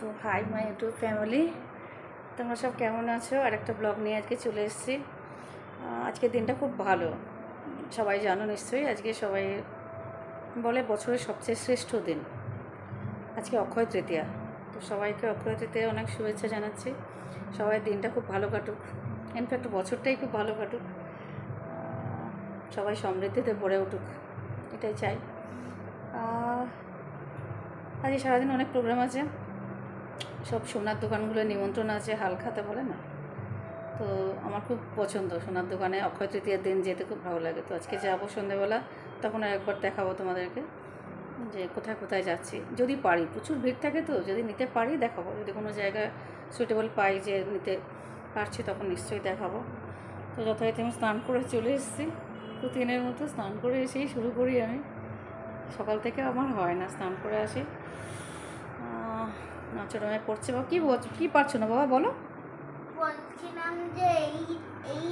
তো hi my YouTube family, তোমরা সব কেমন আছো? আর একটা ব্লগ নিয়ে আজকে চলে এসেছি। আজকের দিনটা খুব ভালো, সবাই জানো নিশ্চয়ই। আজকে সবাই বলে বছরের সবচেয়ে শ্রেষ্ঠ দিন। আজকে অক্ষয় তৃতীয়া, তো সবাইকে অক্ষয় তৃতীয়া অনেক শুভেচ্ছা জানাচ্ছি। সবাই দিনটা খুব ভালো কাটুক, ইনফ্যাক্ট বছরটাই খুব ভালো কাটুক, সবাই সমৃদ্ধিতে ভরে উঠুক, এটাই চাই। আজকে সারাদিন অনেক প্রোগ্রাম আছে, সব সোনার দোকানগুলো নিমন্ত্রণ আছে, হালখাতা বলে না, তো আমার খুব পছন্দ সোনার দোকানে অক্ষয় তৃতীয়ার দিন যেতে খুব ভালো লাগে। তো আজকে যাবো সন্ধেবেলা, তখন আর একবার দেখাবো তোমাদেরকে যে কোথায় কোথায় যাচ্ছি। যদি পারি, প্রচুর ভিড় থাকে, তো যদি নিতে পারি দেখাবো। যদি কোনো জায়গায় সুইটেবল পাই যে নিতে পারছি, তখন নিশ্চয়ই দেখাবো। তো যথারীতি আমি স্নান করে চলে এসেছি, প্রতিদিনের মতো স্নান করে এসেই শুরু করি আমি। সকাল থেকে আমার হয় না, স্নান করে আসি। নাচরমায় পড়ছে। বাবা কী বলছো, কী পারছো না বাবা বলো? বলছিলাম যে এই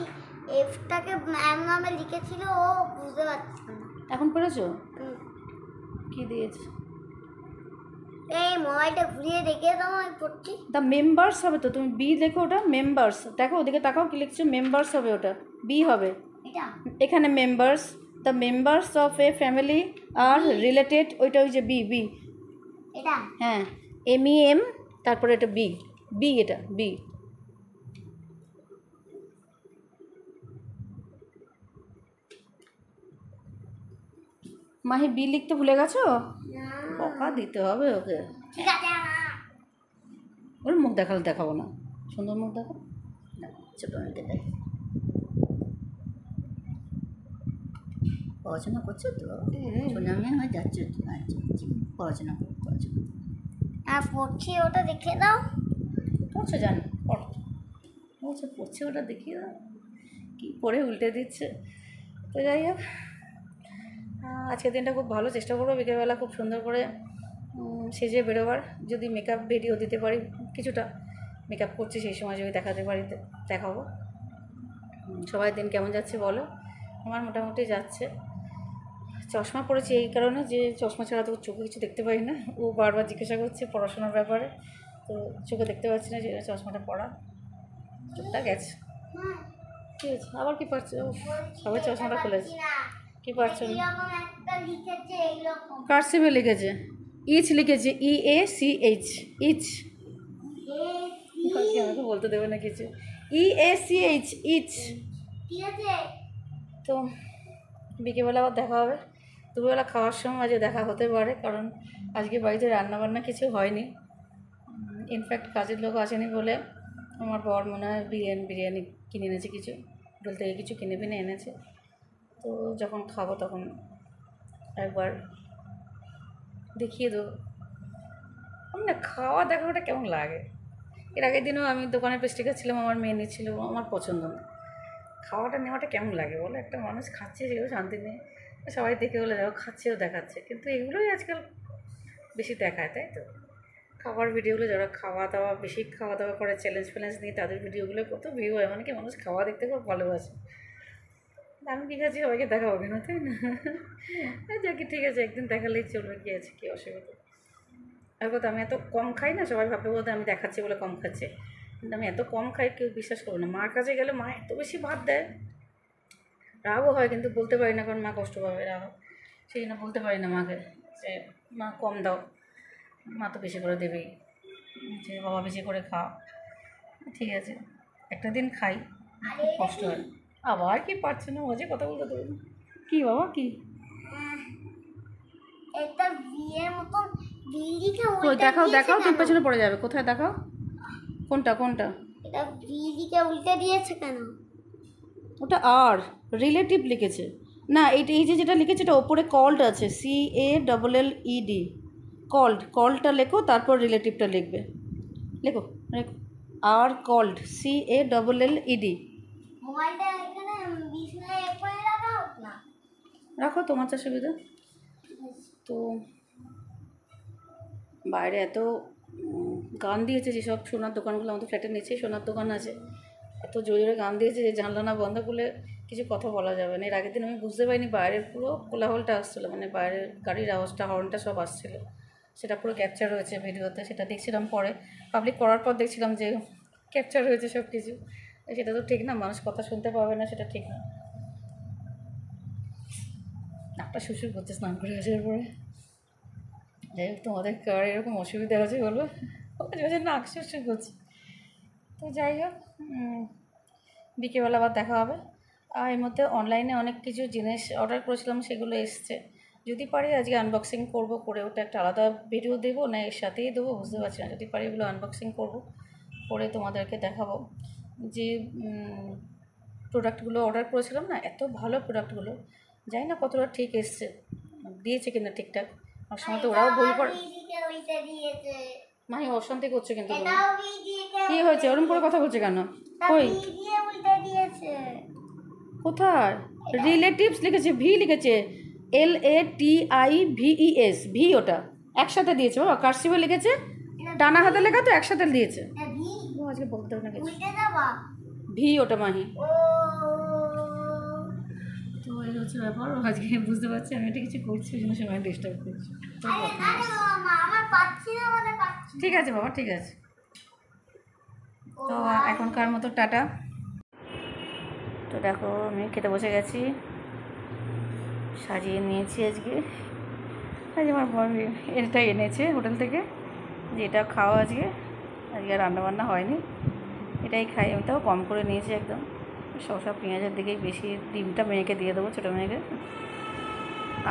এফটাকে ম্যাম নামে লিখেছিল, ও বুঝতে পারছে না। এখন পেরেছো? কি দিয়েছে? এই মোবাইলটা ঘুরিয়ে দেখে দাও, আমি পড়ছি। দ্য মেম্বার্স হবে তো, তুমি বি লেখো, ওটা মেম্বার্স। দেখো ওদিকে তাকাও, কি লিখছো? মেম্বার্স হবে, ওটা বি হবে। এটা এখানে members, the members of a family আর রিলেটেড, ওইটা ওই যে বি বি। এটা হ্যাঁ, MEM, তারপরে এটা বি, বি এটা বি। মাহি বি লিখতে ভুলে গেছো? বকা দিতে হবে ওকে। ঠিক আছে। ওর মুখ দেখালে দেখাবো না, সুন্দর মুখ দেখো, ছোটো মেয়েকে দেখ। পড়াশোনা করছো তো? সোনা মেয়ে হয়ে যাচ্ছ তো? আচ্ছা, পড়াশোনা করো, পড়াশোনা আর পড়ছি, ওটা দেখে দাও। পড়ছো, জানো পড়ো, বলছো পড়ছে, ওটা দেখিয়ে দাও। কী পড়ে উল্টে দিচ্ছে। তো যাই হোক, আজকের দিনটা খুব ভালো। চেষ্টা করবো বিকেলবেলা খুব সুন্দর করে সেজে বেরোবার। যদি মেকআপ ভিডিও দিতে পারি, কিছুটা মেকআপ করছি, সেই সময় যদি দেখাতে পারি দেখাবো। সবাই দিন কেমন যাচ্ছে বলো? আমার মোটামুটি যাচ্ছে। চশমা পড়েছি এই কারণে যে চশমা ছাড়া তো চোখে কিছু দেখতে পাই না। ও বারবার জিজ্ঞাসা করছে পড়াশোনার ব্যাপারে, তো চোখে দেখতে পাচ্ছি না, যে চশমাটা পড়া চোখটা গেছে। ঠিক আছে, আবার কী পারছো? সবাই চশমাটা খুলেছে, কী পারছো না? কার্সিভে লিখেছে, ইচ লিখেছে, EACH, ইচ। আমাকে বলতে দেবে না কিছু। EACH, each. তো বিকেলবেলা আবার দেখা হবে, দুপুরবেলা খাওয়ার সময় আজকে দেখা হতে পারে, কারণ আজকে বাড়িতে রান্নাবান্না কিছু হয়নি। ইনফ্যাক্ট কাজের লোক আসেনি বলে আমার বর মনে হয় বিরিয়ানি কিনে এনেছে, কিছু হোটেল থেকে কিছু কিনে পিনে এনেছে। তো যখন খাবো তখন একবার দেখিয়ে দেবো। আমার না খাওয়া দেখাটা কেমন লাগে। এর আগের দিনও আমি দোকানে পেস্ট্রি খাচ্ছিলাম, আমার মেয়ে নিচ্ছিল, আমার পছন্দ না। খাওয়াটা নেওয়াটা কেমন লাগে বলো? একটা মানুষ খাচ্ছে, যেও শান্তি নেই, সবাই দেখে বলে দেখো খাচ্ছেও দেখাচ্ছে, কিন্তু এগুলোই আজকাল বেশি দেখায়, তাই তো? খাবার ভিডিওগুলো, যারা খাওয়া দাওয়া বেশি খাওয়া দাওয়া করে, চ্যালেঞ্জ ফ্যালেঞ্জ নিয়ে, তাদের ভিডিওগুলো কত ভিউ হয়, মানে কি মানুষ খাওয়া দেখতে খুব ভালোবাসে। আমি কী খাচ্ছি সবাইকে দেখাবো কেন, তাই না? যাকে ঠিক আছে, একদিন দেখালেই চলবে, কী আছে, কী অসুবিধা। আর কথা, আমি এত কম খাই না, সবাই ভাববে বোধহয় আমি দেখাচ্ছি বলে কম খাচ্ছি, কিন্তু আমি এত কম খাই কেউ বিশ্বাস করবো না। মার কাছে গেলে মা এত বেশি ভাত দেয়, রাগও হয়, কিন্তু বলতে পারি না, কারণ মা কষ্ট পাবে, রাগ, সেই জন্য বলতে পারি না মাকে যে মা কম দাও, মা তো বেশি করে দেবেই, যে বাবা বেশি করে খাও। ঠিক আছে, একটা দিন খাই, খুব কষ্ট হয়। আবার কি পারছে না, মজে কথা বলতে দেবে না। কী বাবা, কী? একটা বিয়ের মতন বিড়িকে কই দেখাও, দেখাও, তুমি পেছনে পড়ে যাবে। কোথায় দেখাও, কোনটা কোনটা? এটা বিড়িকে উল্টে দিয়েছে কেন? ওটা আর রিলেটিভ লিখেছে না, এইটা, এই যে যেটা লিখেছে এটা ওপরে কল্ড আছে, CALLED, কল্ডটা লেখো, তারপর রিলেটিভটা লিখবে। লেখো, লেখো, আর কল্ড, CALLED। মোবাইলটা এখানে বিছানায় একবারে রাখা হোক না। রাখো, তোমার যা সুবিধা। তো বাইরে এত গান দিয়েছে, যেসব সোনার দোকানগুলো, আমাদের ফ্ল্যাটের নিচেই সোনার দোকান আছে, এত জোরে জোরে গান দিয়েছে যে জানলা না বন্ধ করলে কিছু কথা বলা যাবে না। এর আগের দিন আমি বুঝতে পারিনি, বাইরের পুরো কোলাহলটা আসছিলো, মানে বাইরের গাড়ির আওয়াজটা, হর্নটা সব আসছিলো, সেটা পুরো ক্যাপচার হয়েছে ভিডিওতে, সেটা দেখছিলাম। পরে পাবলিক করার পর দেখছিলাম যে ক্যাপচার হয়েছে সব কিছু। সেটা তো ঠিক না, মানুষ কথা শুনতে পাবে না, সেটা ঠিক না। নাকটা শুশুর করছে স্নান করে আসার পরে। যাই হোক, তোমাদের কার এরকম অসুবিধা আছে বলবো, মাঝে মাঝে নাক শুশুর করছে। তো যাই হোক, বিকেলবেলা আবার দেখা হবে। আর এর মধ্যে অনলাইনে অনেক কিছু জিনিস অর্ডার করেছিলাম, সেগুলো এসছে। যদি পারি আজকে আনবক্সিং করব, করে ওটা একটা আলাদা ভিডিও দেবো না এর সাথেই দেবো বুঝতে পারছি না। যদি পারি এগুলো আনবক্সিং করব, করে তোমাদেরকে দেখাবো যে প্রোডাক্টগুলো অর্ডার করেছিলাম না, এত ভালো প্রোডাক্টগুলো। জানি না কতটা ঠিক এসছে, দিয়েছে কিনা ঠিকঠাক। আমার সময় তো ওরাও ভুল করে। মাহি অশান্তি করছে কিন্তু তুমি। কী হয়েছে ওরকম করে কথা বলছে কেন? কই কোথায়? রিলেটিভস লিখেছে, ভি লিখেছে, LATIVES, ভি ওটা একসাথে দিয়েছে বাবা, কার্সিভে লিখেছে, ডানা হাতে লেখা তো একসাথে দিয়েছে। আজকে বলতে হবে না কিছু, ভি ওটা মাহি। তো এই হচ্ছে ব্যাপার, আজকে বুঝতে পারছি আমি এটা কিছু করছি, ওই জন্য সময় ডিস্টার্ব করছি। ঠিক আছে বাবা, ঠিক আছে। তো এখনকার মতো টাটা। তো দেখো আমি খেতে বসে গেছি, সাজিয়ে নিয়েছি আজকে। আজ আমার বোন এটা এনেছে হোটেল থেকে, যে এটা খাওয়া আজকে। আজকে রান্নাবান্না হয়নি, এটাই খাই। আমি তাও কম করে নিয়েছি একদম, শসা পেঁয়াজের দিকেই বেশি। ডিমটা মেয়েকে দিয়ে দেবো, ছোটো মেয়েকে,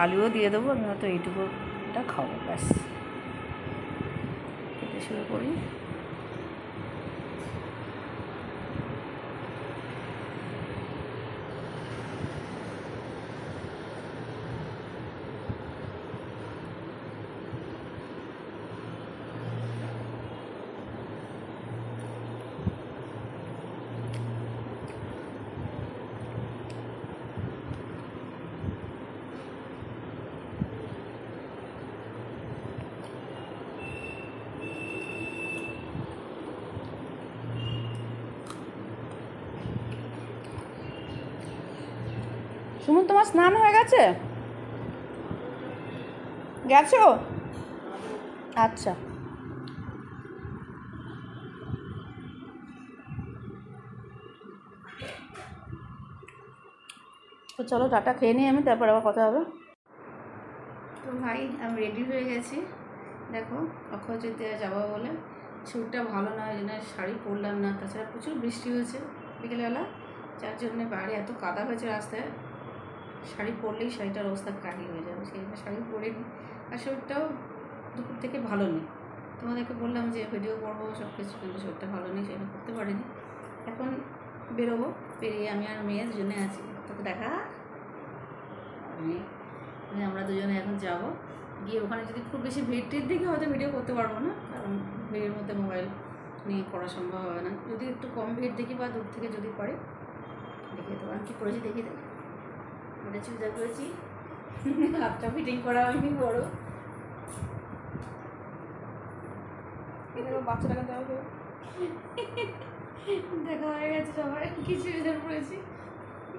আলুও দিয়ে দেবো। আমি হয়তো এইটুকুটা খাবো, ব্যাস। খেতে শুরু করি। সুমন, তোমার স্নান হয়ে গেছে? গেছো? আচ্ছা। তো চলো টাটা, খেয়ে নিই আমি, তারপর আবার কথা হবে। তো ভাই আমি রেডি হয়ে গেছি। দেখো অক্ষয় তৃতীয়া যাবো বলে, ছুটটা ভালো না, ওই জন্য শাড়ি পরলাম না। তাছাড়া প্রচুর বৃষ্টি হয়েছে বিকেলবেলা, যার জন্য বাইরে এত কাদা হয়েছে রাস্তায়, শাড়ি পরলেই শাড়িটার অবস্থা কাহি হয়ে যাবে, সেই জন্য শাড়ি পরিনি। আর শরীরটাও দুপুর থেকে ভালো নেই। তোমাদেরকে বললাম যে ভিডিও করবো সব কিছু, কিন্তু শরীরটা ভালো নেই, সেটা করতে পারিনি। এখন বেরোবো, বেরিয়ে আমি আর মেয়ে দুজনে আছি। তোকে দেখা, আমরা দুজনে এখন যাব। গিয়ে ওখানে যদি খুব বেশি ভিড়টির দিকে হয়তো ভিডিও করতে পারবো না, কারণ ভিড়ের মধ্যে মোবাইল নিয়ে করা সম্ভব হবে না। যদি একটু কম ভিড় দেখি বা দূর থেকে যদি পারি দেখিয়ে দেবো। আমি কী করেছি দেখি দেখ, এটা চুড়িদার করেছি, হাতটা ফিটিং করা হয়নি বড়। বাচ্চাটাকে দেওয়া দেখা হয়ে গেছে সবাই, কি চুড়িদার পরেছি,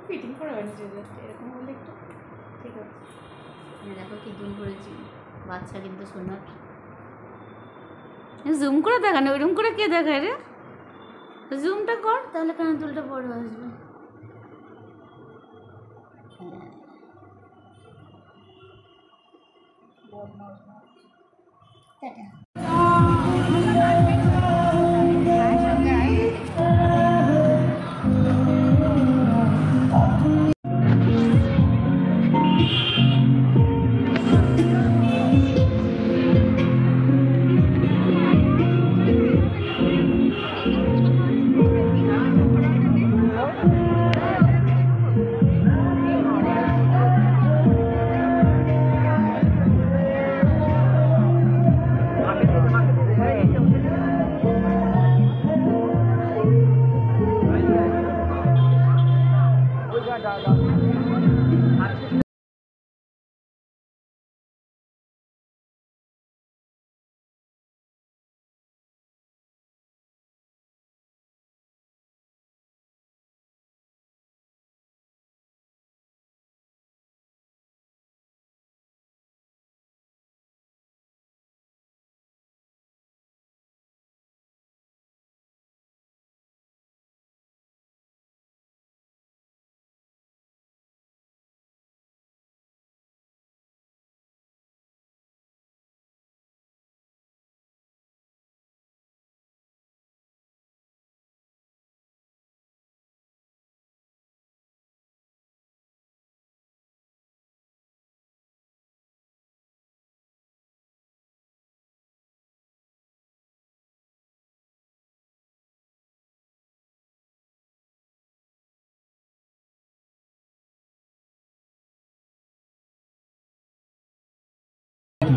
ফিটিং করা হয়নি চুড়িদারটা, এরকম বললে একটু ঠিক আছে। দেখো কি দুল করেছি, বাচ্চা কিন্তু সোনার। জুম করে দেখানো, ওইরকম করে কে দেখায় রে? জুমটা কর, তাহলে কেন দুলটা বড় আসবে।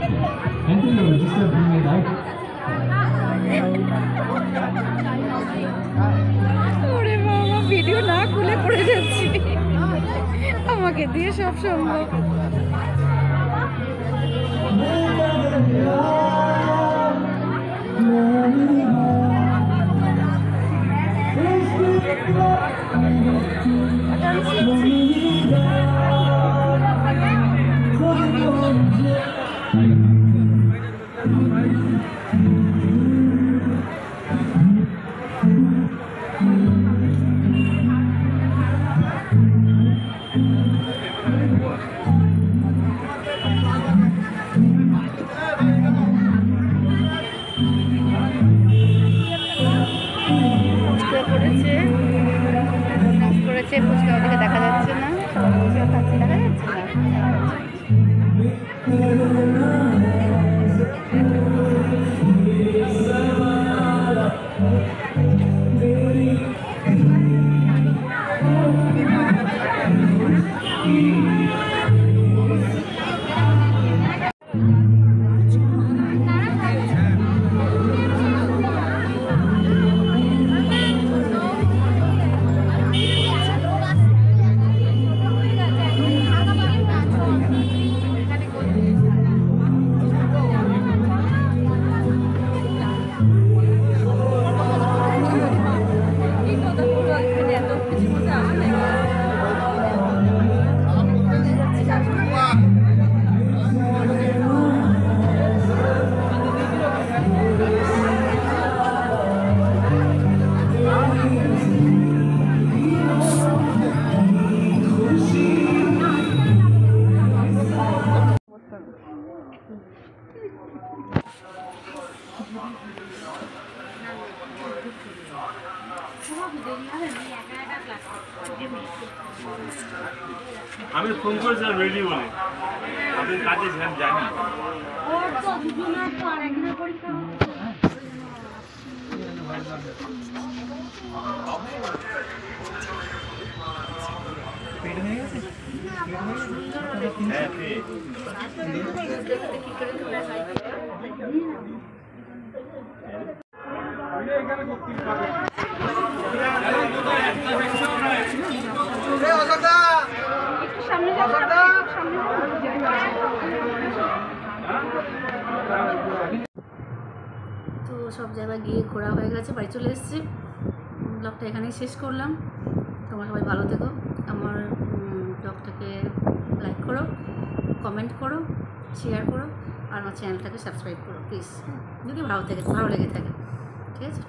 Anthony registered me, right? ওরে বাবা, ভিডিও না খুলে পড়ে যাচ্ছি, আমাকে দিয়ে সব সম্ভব। করেছে ফুচকা, ওদিকে দেখা যাচ্ছে না, ফুচকা খাচ্ছে, দেখা যাচ্ছে না। আমি ফোন করেছিলাম রেডি বলে, আপনি কাজে জানি। তো সব জায়গায় গিয়ে ঘোরা হয়ে গেছে, বাড়ি চলে এসেছি। ব্লগটা এখানেই শেষ করলাম। তোমরা সবাই ভালো থেকো, আমার ব্লগটাকে লাইক করো, কমেন্ট করো, শেয়ার করো, আর আমার চ্যানেলটাকে সাবস্ক্রাইব করো প্লিজ, যদি ভালো লেগে থাকে। ঠিক আছে।